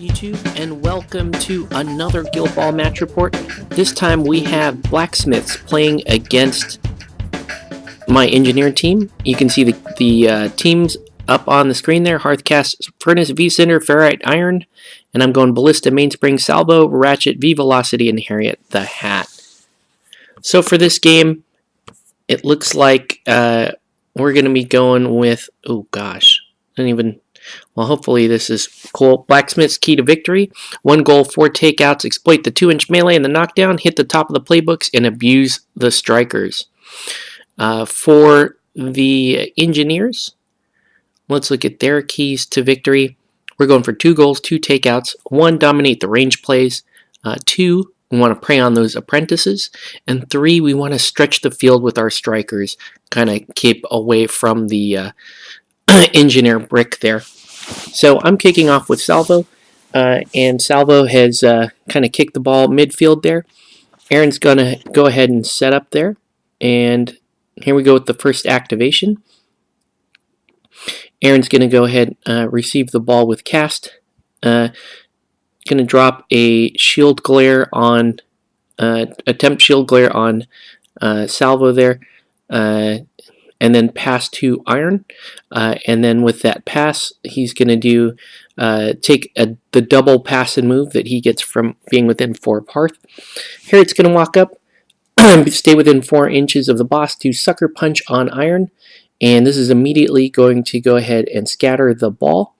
YouTube, and welcome to another Guild Ball match report. This time we have Blacksmiths playing against my engineer team. You can see the teams up on the screen there: Hearthcast, Furnace, V-Cinder, Ferrite, Iron, and I'm going Ballista, Mainspring, Salvo, Ratchet, V-Velocity, and Harriet the Hat. So for this game, it looks like we're going to be going with, oh gosh, well, hopefully this is cool. Blacksmith's key to victory: 1 goal, 4 takeouts, exploit the 2-inch melee and the knockdown, hit the top of the playbooks, and abuse the strikers. For the engineers, let's look at their keys to victory. We're going for 2 goals, 2 takeouts, 1, dominate the range plays, 2, we want to prey on those apprentices, and 3, we want to stretch the field with our strikers, kind of keep away from the engineer brick there. So I'm kicking off with Salvo, and Salvo has kind of kicked the ball midfield there. Aaron's going to go ahead and set up there, and here we go with the first activation. Aaron's going to go ahead and receive the ball with cast. Going to drop a shield glare on, attempt shield glare on Salvo there, and then pass to Iron, and then with that pass, he's going to do take the double pass and move that he gets from being within 4 of Hearth. Harriet's going to walk up, stay within 4 inches of the boss, do Sucker Punch on Iron, and this is immediately going to go ahead and scatter the ball.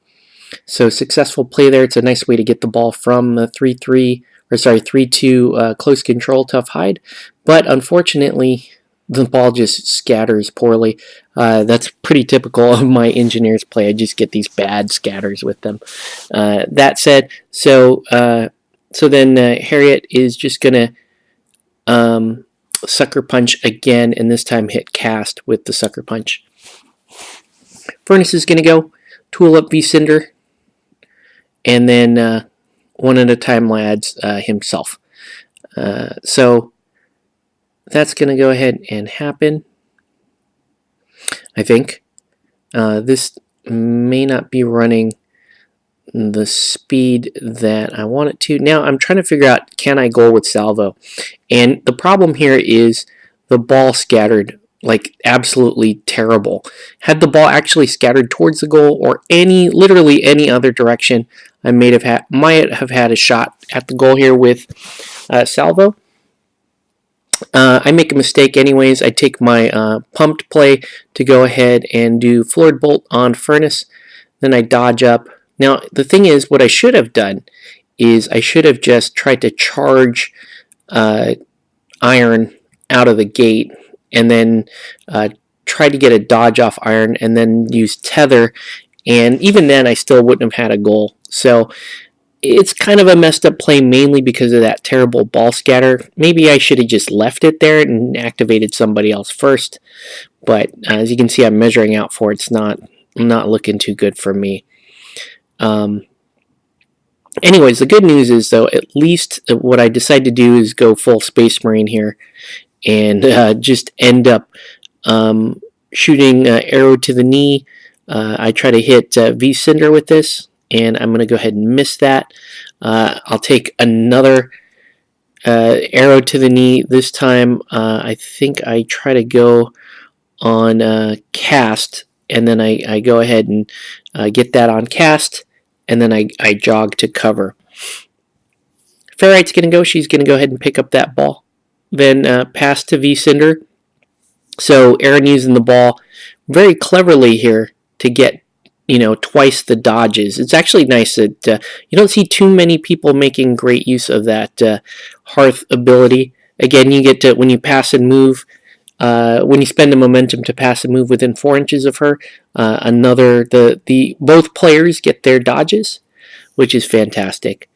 So successful play there. It's a nice way to get the ball from 3-2 close control, tough hide, but unfortunately the ball just scatters poorly. That's pretty typical of my engineer's play. I just get these bad scatters with them. That said, so then Harriet is just going to Sucker Punch again, and this time hit cast with the Sucker Punch. Furnace is going to go tool up V-Cinder, and then one at a time lads himself. So that's going to go ahead and happen. I think this may not be running the speed that I want it to. Now I'm trying to figure out, can I goal with Salvo? And the problem here is the ball scattered like absolutely terrible. Had the ball actually scattered towards the goal or literally any other direction, I might have had a shot at the goal here with Salvo. I make a mistake anyways. I take my pumped play to go ahead and do Floored Bolt on Furnace. Then I dodge up. Now, the thing is, what I should have done is I should have just tried to charge Iron out of the gate and then try to get a dodge off Iron and then use Tether. And even then, I still wouldn't have had a goal. So it's kind of a messed up play, mainly because of that terrible ball scatter. Maybe I should have just left it there and activated somebody else first. But as you can see, I'm measuring out for it. It's not looking too good for me. Anyways, the good news is, though, at least what I decided to do is go full Space Marine here and just end up shooting arrow to the knee. I try to hit V-Cinder with this, and I'm going to go ahead and miss that. I'll take another arrow to the knee. This time, I think I try to go on cast, and then I go ahead and get that on cast, and then I jog to cover. Ferrite's going to go. She's going to go ahead and pick up that ball. Then pass to V-Cinder. So Aaron using the ball very cleverly here to get twice the dodges. It's actually nice that you don't see too many people making great use of that Hearth ability. Again, you get to, when you pass and move, when you spend a momentum to pass and move within 4 inches of her, both players get their dodges, which is fantastic.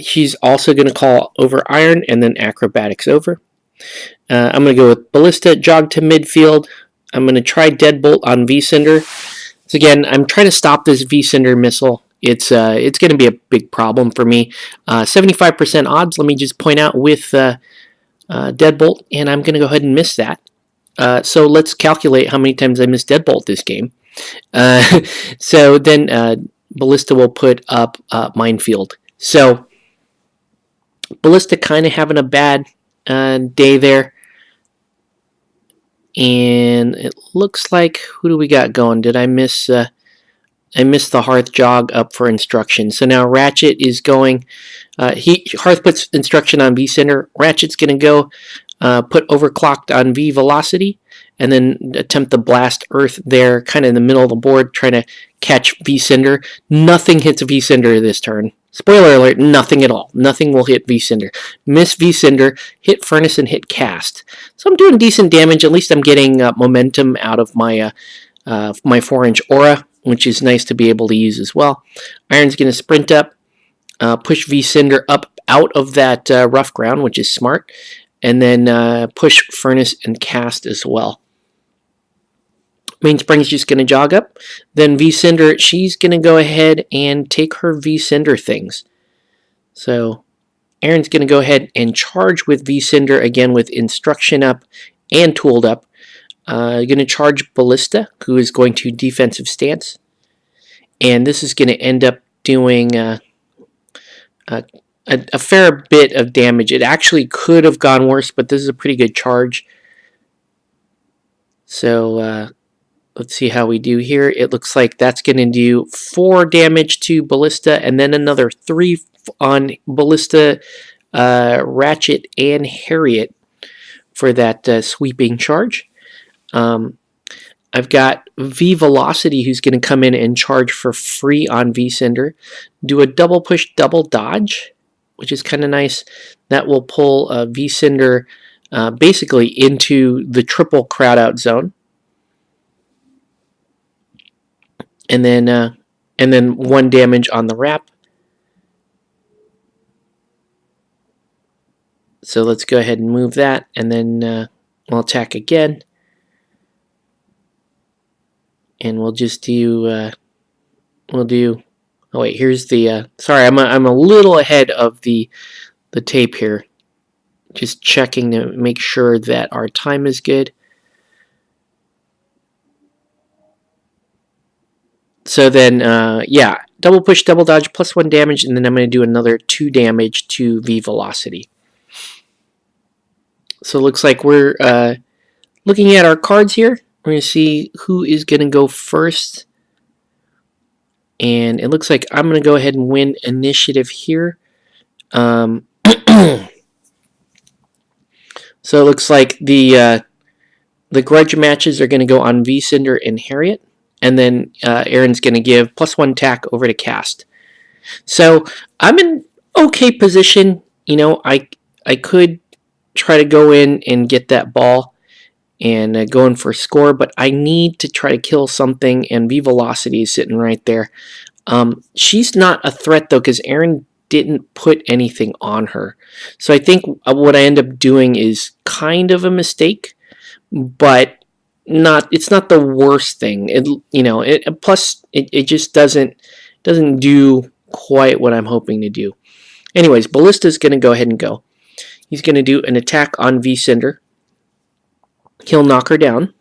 She's also going to call over Iron and then acrobatics over. I'm going to go with Ballista, jog to midfield. I'm going to try Deadbolt on V-Cinder. So again, I'm trying to stop this V-Cinder missile. It's going to be a big problem for me. 75% odds, let me just point out, with Deadbolt, and I'm going to go ahead and miss that. So let's calculate how many times I missed Deadbolt this game. So then Ballista will put up Minefield. So Ballista kind of having a bad day there. And it looks like, who do we got going? Did I miss... I missed the Hearth jog up for instruction. So now Ratchet is going... Hearth puts instruction on V-Cinder. Ratchet's going to go put Overclocked on V-Velocity, and then attempt to blast Earth there, kind of in the middle of the board, trying to catch V-Cinder. Nothing hits V-Cinder this turn. Spoiler alert, nothing at all. Nothing will hit V-Cinder. Miss V-Cinder, hit Furnace, and hit Cast. So I'm doing decent damage. At least I'm getting momentum out of my 4-inch aura, which is nice to be able to use as well. Iron's going to sprint up, push V-Cinder up out of that rough ground, which is smart, and then push Furnace and Cast as well. Mainspring's just going to jog up. Then V-Cinder, she's going to go ahead and take her V-Cinder things. So Aaron's going to go ahead and charge with V-Cinder, again with instruction up and tooled up. Going to charge Ballista, who is going to defensive stance. And this is going to end up doing a fair bit of damage. It actually could have gone worse, but this is a pretty good charge. So let's see how we do here. It looks like that's going to do 4 damage to Ballista, and then another 3 on Ballista, Ratchet, and Harriet for that sweeping charge. I've got V-Velocity, who's going to come in and charge for free on V-Cinder. Do a double push, double dodge, which is kind of nice. That will pull V-Cinder basically into the triple crowd out zone. And then 1 damage on the wrap. So let's go ahead and move that, and then we'll attack again. And we'll just do, oh wait, here's the, sorry, I'm a little ahead of the tape here. Just checking to make sure that our time is good. So then, yeah, double push, double dodge, plus 1 damage, and then I'm going to do another 2 damage to V-Velocity. So it looks like we're looking at our cards here. We're going to see who is going to go first. And it looks like I'm going to go ahead and win initiative here. So it looks like the grudge matches are going to go on V-Cinder and Harriet. And then Aaron's going to give plus 1 tack over to Cast. So I'm in okay position. You know, I could try to go in and get that ball and go in for a score, but I need to try to kill something, and V-Velocity is sitting right there. She's not a threat, though, because Aaron didn't put anything on her. So I think what I end up doing is kind of a mistake, but it's not the worst thing. Plus it just doesn't do quite what I'm hoping to do. Anyways, Ballista's going to go ahead and go. He's going to do an attack on V-Cinder. He'll knock her down.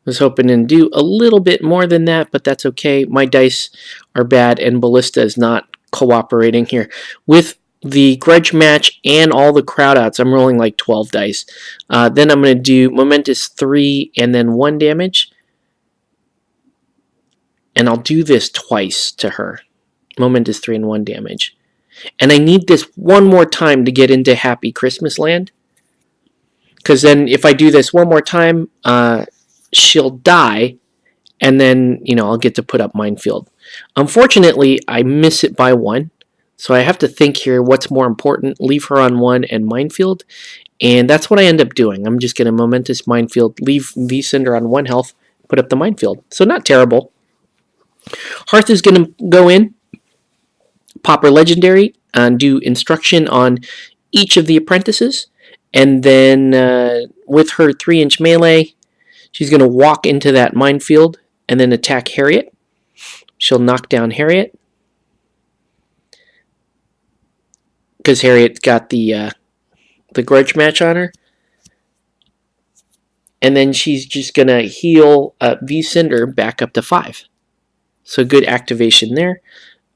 Was hoping to do a little bit more than that, but that's okay. My dice are bad, and Ballista is not cooperating here. With the grudge match and all the crowd outs, I'm rolling like 12 dice. Then I'm going to do Momentous 3 and then 1 damage. And I'll do this twice to her. Momentous 3 and 1 damage. And I need this one more time to get into Happy Christmas Land. Because then if I do this one more time, she'll die. And then, I'll get to put up Minefield. Unfortunately, I miss it by 1. So I have to think here what's more important. Leave her on 1 and Minefield. And that's what I end up doing. I'm just going to Momentous Minefield, leave V-Cinder on 1 health, put up the Minefield. So not terrible. Hearth is going to go in, pop her Legendary, and do instruction on each of the apprentices. And then with her 3-inch melee, she's going to walk into that Minefield and then attack Harriet. She'll knock down Harriet, because Harriet's got the grudge match on her. And then she's just going to heal V-Cinder back up to 5. So good activation there.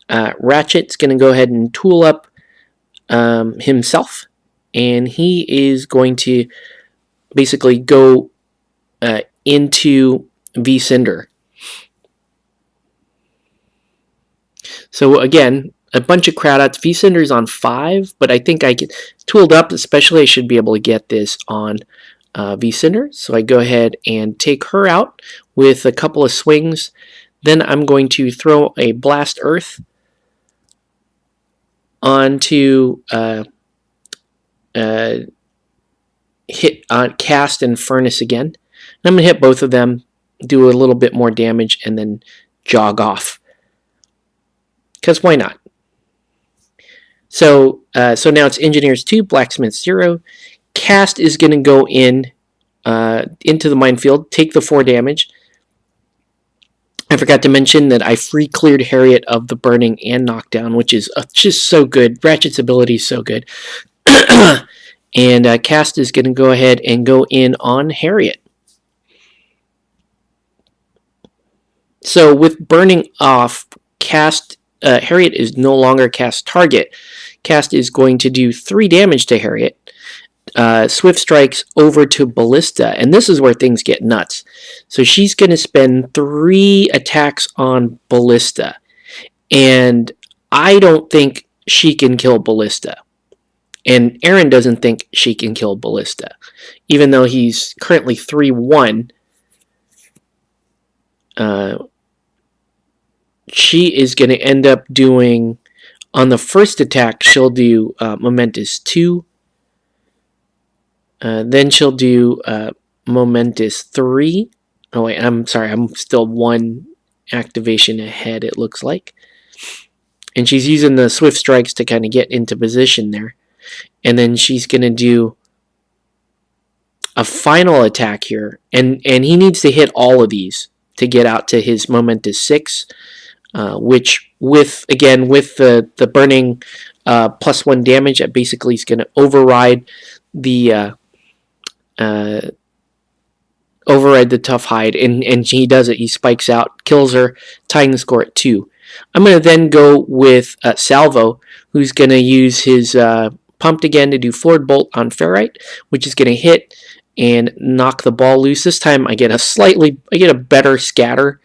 Ratchet's going to go ahead and tool up himself, and he is going to basically go into V-Cinder. So again, a bunch of crowd outs. V-Cinder's on 5, but I think I get tooled up, especially I should be able to get this on V-Cinder. So I go ahead and take her out with a couple of swings. Then I'm going to throw a Blast Earth onto hit on Cast and Furnace again. And I'm going to hit both of them, do a little bit more damage, and then jog off. Because why not? So now it's Engineers 2, Blacksmiths 0. Cast is going to go in into the minefield, take the 4 damage. I forgot to mention that I free cleared Harriet of the burning and knockdown, which is just so good. Ratchet's ability is so good. And Cast is going to go ahead and go in on Harriet. So with burning off, Harriet is no longer Cast target. Cast is going to do 3 damage to Harriet. Swift strikes over to Ballista, and this is where things get nuts. So she's going to spend 3 attacks on Ballista, and I don't think she can kill Ballista. And Aaron doesn't think she can kill Ballista, even though he's currently 3-1. She is going to end up doing, on the first attack, she'll do Momentous 2. Then she'll do Momentous 3. Oh wait, I'm sorry, I'm still 1 activation ahead, it looks like. And she's using the Swift Strikes to kind of get into position there. And then she's going to do a final attack here. And he needs to hit all of these to get out to his Momentous 6. Which, with the burning +1 damage, that basically is going to override the tough hide, and he does it. He spikes out, kills her, tying the score at 2. I'm going to then go with Salvo, who's going to use his pumped again to do Floored Bolt on Ferrite, which is going to hit and knock the ball loose. This time I get a better scatter.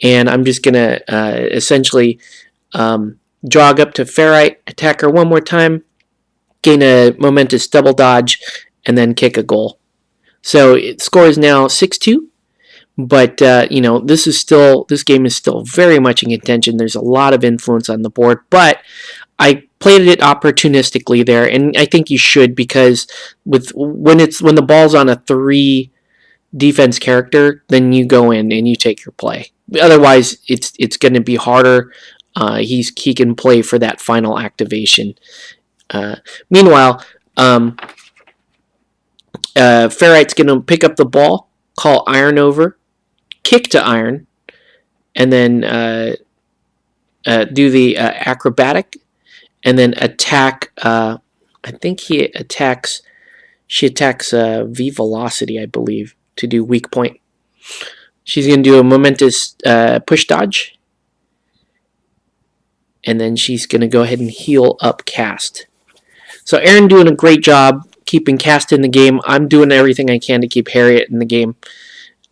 And I'm just going to essentially jog up to Ferrite, attack her one more time, gain a Momentous double dodge, and then kick a goal. So it score is now 6-2. But, this game is still very much in contention. There's a lot of influence on the board. But I played it opportunistically there. And I think you should, because when the ball's on a 3 defense character, then you go in and you take your play. Otherwise, it's going to be harder. He can play for that final activation. Meanwhile, Ferrite's going to pick up the ball, call Iron over, kick to Iron, and then do the acrobatic, and then attack. I think she attacks V Velocity, I believe, to do weak point. She's going to do a Momentous push dodge. And then she's going to go ahead and heal up Cast. So Aaron doing a great job keeping Cast in the game. I'm doing everything I can to keep Harriet in the game.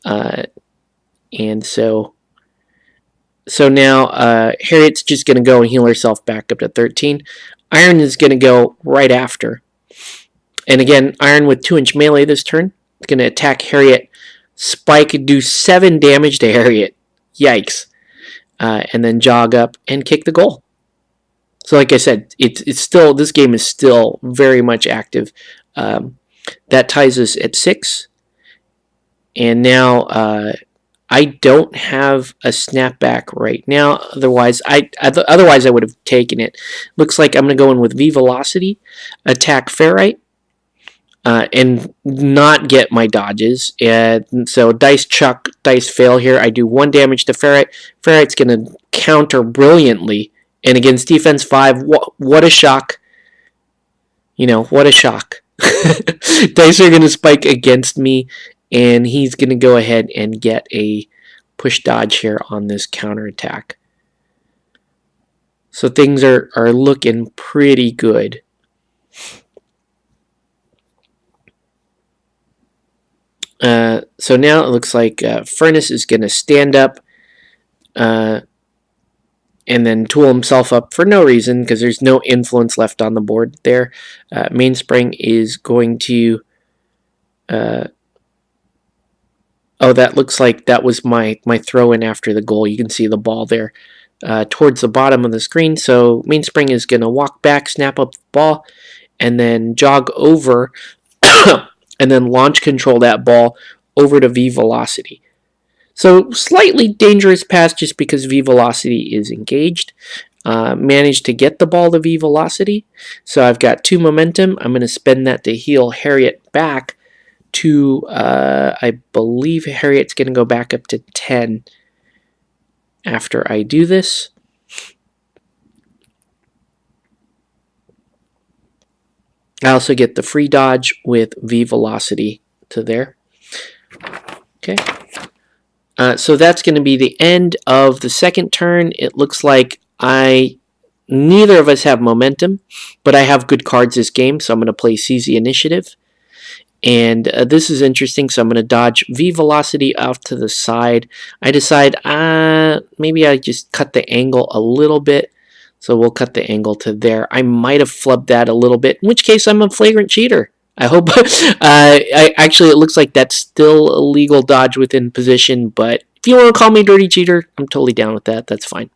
And so now Harriet's just going to go and heal herself back up to 13. Iron is going to go right after. And again, Iron with 2-inch melee this turn. It's going to attack Harriet. Spike, do 7 damage to Harriet. Yikes. And then jog up and kick the goal. So like I said, this game is still very much active. That ties us at 6. And now I don't have a snapback right now. Otherwise I would have taken it. Looks like I'm going to go in with V Velocity, attack Ferrite, and not get my dodges. And so dice chuck, dice fail here. I do 1 damage to Ferrite. Ferrite's going to counter brilliantly. And against defense 5, what a shock. What a shock. Dice are going to spike against me, and he's going to go ahead and get a push dodge here on this counterattack. So things are looking pretty good. So now it looks like Furnace is going to stand up and then tool himself up for no reason because there's no influence left on the board there. Mainspring is going to... oh, that looks like that was my throw in after the goal. You can see the ball there towards the bottom of the screen. So Mainspring is going to walk back, snap up the ball, and then jog over and then launch control that ball over to V velocity. So slightly dangerous pass just because V velocity is engaged. Managed to get the ball to V velocity. So I've got 2 momentum. I'm going to spend that to heal Harriet back to, I believe Harriet's going to go back up to 10 after I do this. I also get the free dodge with V velocity to there. Okay. So that's going to be the end of the second turn. It looks like neither of us have momentum, but I have good cards this game, so I'm going to play Seize the Initiative. And this is interesting, so I'm going to dodge V velocity off to the side. I decide maybe I just cut the angle a little bit. So we'll cut the angle to there. I might have flubbed that a little bit, in which case I'm a flagrant cheater. I hope. Actually, it looks like that's still a legal dodge within position, but if you want to call me dirty cheater, I'm totally down with that. That's fine.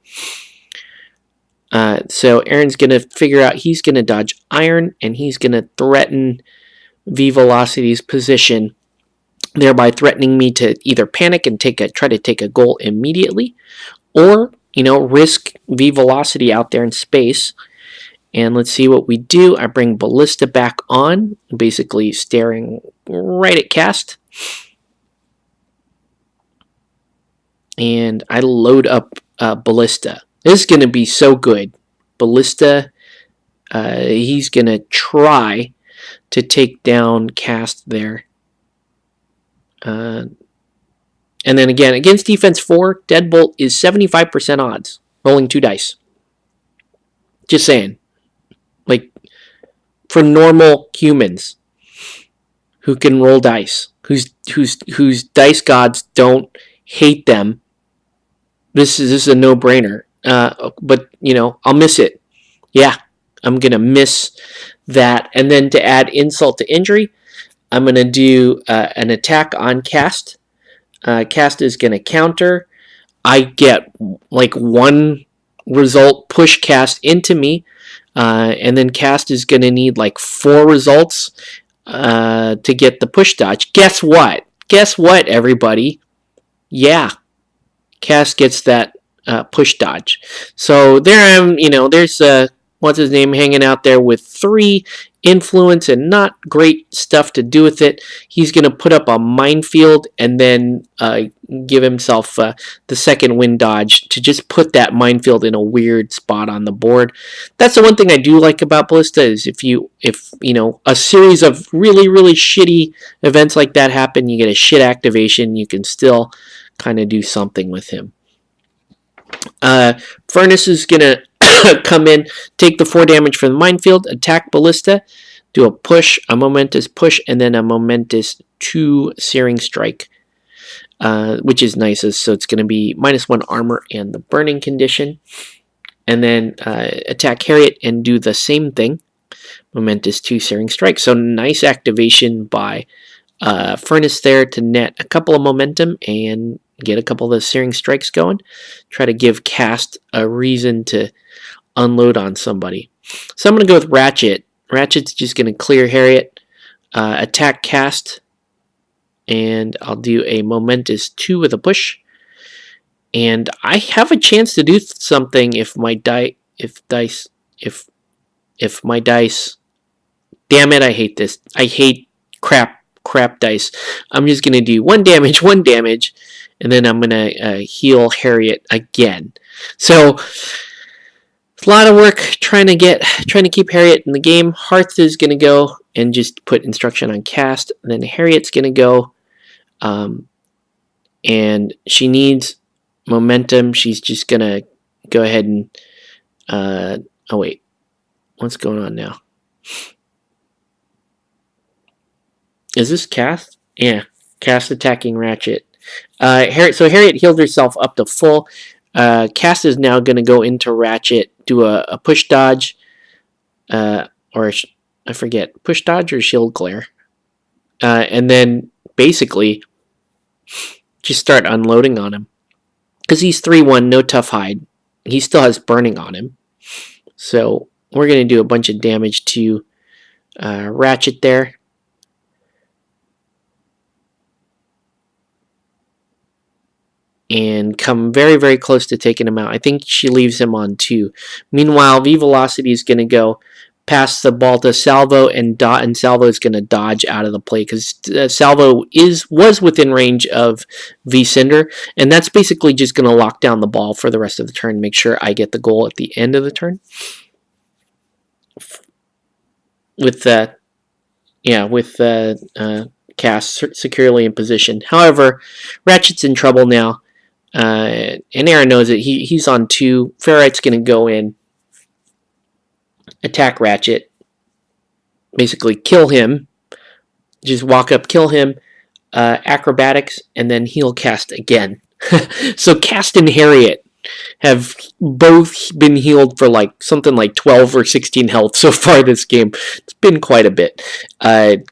So Aaron's going to figure out he's going to dodge iron, and he's going to threaten V velocity's position, thereby threatening me to either panic and try to take a goal immediately, or risk V velocity out there in space. And let's see what we do. I bring Ballista back on, basically staring right at cast. And I load up Ballista. This is going to be so good. Ballista, he's going to try to take down cast there. And then again, against defense 4, Deadbolt is 75% odds, rolling 2 dice. Just saying. Like, for normal humans who can roll dice, whose dice gods don't hate them, this is a no-brainer. But, I'll miss it. Yeah, I'm going to miss that. And then to add insult to injury, I'm going to do an attack on cast. Cast is going to counter. I get like 1 result push cast into me, and then cast is going to need like 4 results to get the push dodge. Guess what? Guess what, everybody? Yeah, cast gets that push dodge. So there I am. There's what's his name hanging out there with 3 influence and not great stuff to do with it. He's going to put up a minefield and then give himself the second wind dodge to just put that minefield in a weird spot on the board. That's the one thing I do like about Ballista is if a series of really, really shitty events like that happen, you get a shit activation, you can still kind of do something with him. Furnace is going to come in, take the 4 damage from the minefield, attack Ballista, do a push, a momentous push, and then a momentous 2 searing strike, which is nice. So it's going to be -1 armor and the burning condition. And then attack Harriet and do the same thing, momentous 2 searing strike. So nice activation by Furnace there to net a couple of momentum and get a couple of the searing strikes going. Try to give cast a reason to unload on somebody. So I'm going to go with Ratchet. Ratchet's just going to clear Harriet, attack cast, and I'll do a momentous 2 with a push. And I have a chance to do something if my dice, damn it, I hate this. I hate crap dice. I'm just going to do 1 damage, and then I'm going to heal Harriet again. So it's a lot of work trying to keep Harriet in the game. Hearth is going to go and just put instruction on cast. And then Harriet's going to go and she needs momentum. She's just going to go ahead and... oh, wait. What's going on now? Is this cast? Yeah. Cast attacking Ratchet. So Harriet healed herself up to full. Cast is now going to go into Ratchet, do a push dodge, or I forget, push dodge or shield glare. And then basically just start unloading on him. Because he's 3-1, no tough hide. He still has burning on him. So we're going to do a bunch of damage to Ratchet there. And come very, very close to taking him out. I think she leaves him on 2. Meanwhile, V-Velocity is going to go past the ball to Salvo, and Salvo is going to dodge out of the play because Salvo was within range of V-Cinder, and that's basically just going to lock down the ball for the rest of the turn, make sure I get the goal at the end of the turn. With Cast securely in position. However, Ratchet's in trouble now. And Aaron knows it. He's on 2. Ferrite's going to go in, attack Ratchet, basically kill him. Just walk up, kill him, acrobatics, and then heal Cast again. So Cast and Harriet have both been healed for like something like 12 or 16 health so far this game. It's been quite a bit. The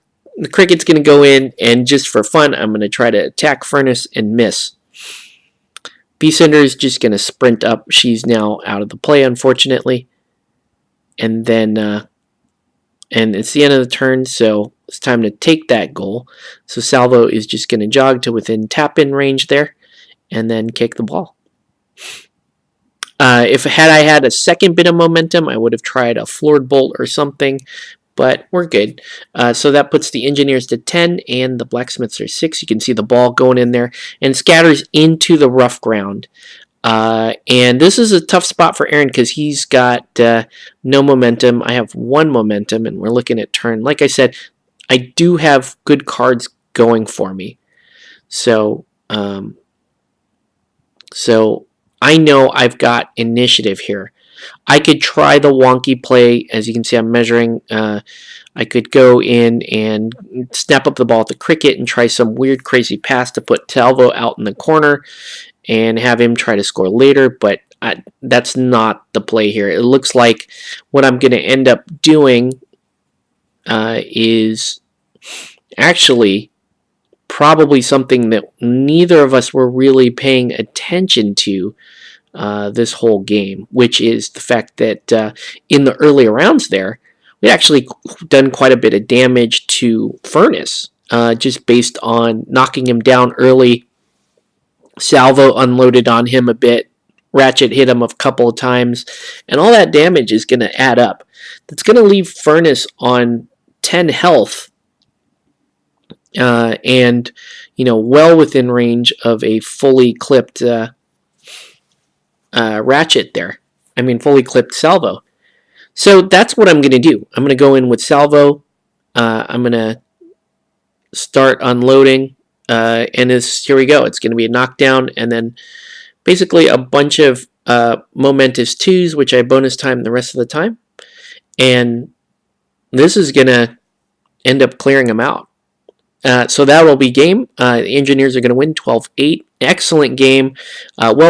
Cricket's going to go in, and just for fun, I'm going to try to attack Furnace and miss. B-Cinder is just going to sprint up. She's now out of the play, unfortunately. And then, and it's the end of the turn, so it's time to take that goal. So Salvo is just going to jog to within tap-in range there, and then kick the ball. If I had a second bit of momentum, I would have tried a floored bolt or something, but we're good. So that puts the Engineers to 10 and the Blacksmiths are 6. You can see the ball going in there and scatters into the rough ground. And this is a tough spot for Aaron because he's got no momentum. I have 1 momentum, and we're looking at turn. Like I said, I do have good cards going for me. So, so I know I've got initiative here. I could try the wonky play. As you can see, I'm measuring. I could go in and snap up the ball at the Cricket and try some weird, crazy pass to put Salvo out in the corner and have him try to score later, but that's not the play here. It looks like what I'm going to end up doing is actually probably something that neither of us were really paying attention to this whole game, which is the fact that in the early rounds there, we actually done quite a bit of damage to Furnace, just based on knocking him down early. Salvo unloaded on him a bit. Ratchet hit him a couple of times, and all that damage is going to add up. That's going to leave Furnace on 10 health, and well within range of a fully clipped Ratchet there. I mean, fully clipped Salvo. So that's what I'm going to do. I'm going to go in with Salvo. I'm going to start unloading, and here we go. It's going to be a knockdown, and then basically a bunch of momentous 2s, which I bonus time the rest of the time. And this is going to end up clearing them out. So that will be game. The Engineers are going to win 12-8. Excellent game. Well